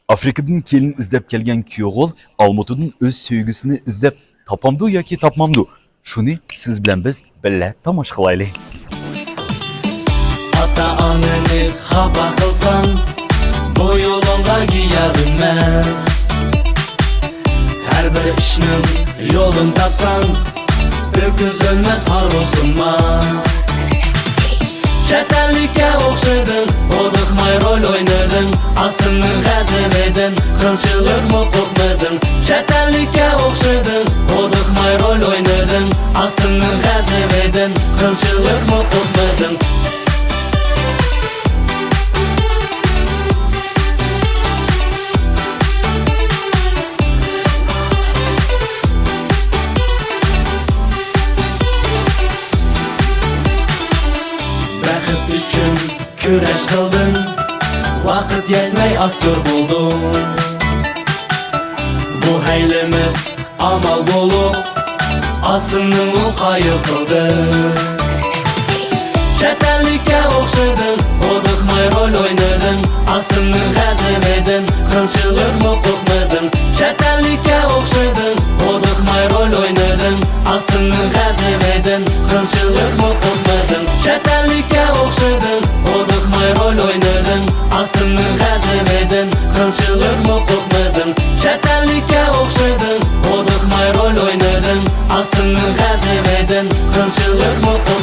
Afrikadan kelin izlep kelgen kuyog'ul Almatı'nın öz sevgisini izlep tapamdı yoki tapmamdı. Şunu siz bilen biz billa tomosha qilaylik. Ata-onani xafa qilsang, bu yo'lingga giyabilmas. Har bir ishning yo'lin topsang, ho'kiz o'lmas, xoruz o'lmas. Chet ellikka o'xshading, o'diqmay rol o'ynading, aslning g'azab eding, qilchilikmi qo'rqmading. Chet ellikka o'xshading, o'diqmay rol o'ynading, aslning g'azab eding, qilchilikmi qo'rqmading. Baxit uchun kurash qilding, vaqt yetmay aktyor bo'lding. Bu haylimiz amal bo'lib, aslning u qayoq qildi. Chet ellikka o'xshading, o'diqmay rol o'ynading, aslning g'azab eding, qilchilikmi qo'rqmading. Chet ellikka o'xshading, o'diqmay rol o'ynading, aslning g'azab eding, qilchilikmi qo'rqmading. Chet ellikka o'xshading, o'diqmay rol o'ynading, aslning g'azab eding, qilchilikmi qo'rqmading. Chet ellikka o'xshading, o'diqmay rol o'ynading, aslning g'azab eding, qilchilikmi qo'rqmading.